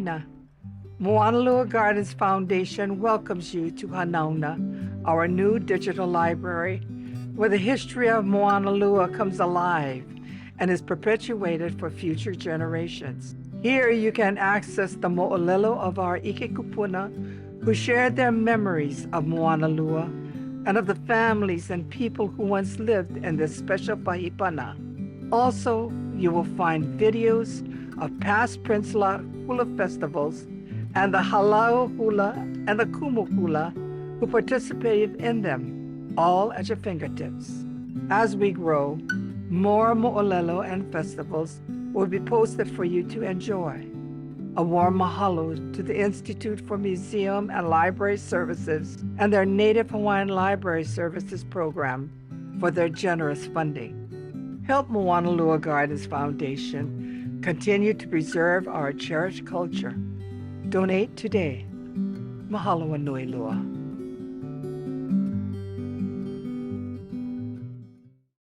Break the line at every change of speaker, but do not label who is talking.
Kaina. Moʻolelo Gardens Foundation welcomes you to Hanauna, our new digital library, where the history of Moʻolelo comes alive and is perpetuated for future generations. Here you can access the Moʻolelo of our Ikekupuna who shared their memories of Moʻolelo and of the families and people who once lived in this special pahipana. Also, you will find videos of past Peninsula Hula festivals and the Halau Hula and the Kumu Hula who participated in them, all at your fingertips. As we grow, more Moʻolelo and festivals will be posted for you to enjoy. A warm mahalo to the Institute for Museum and Library Services and their Native Hawaiian Library Services program for their generous funding. Help Moʻolelo Gardens Foundation continue to preserve our cherished culture. Donate today. Mahalo nui loa.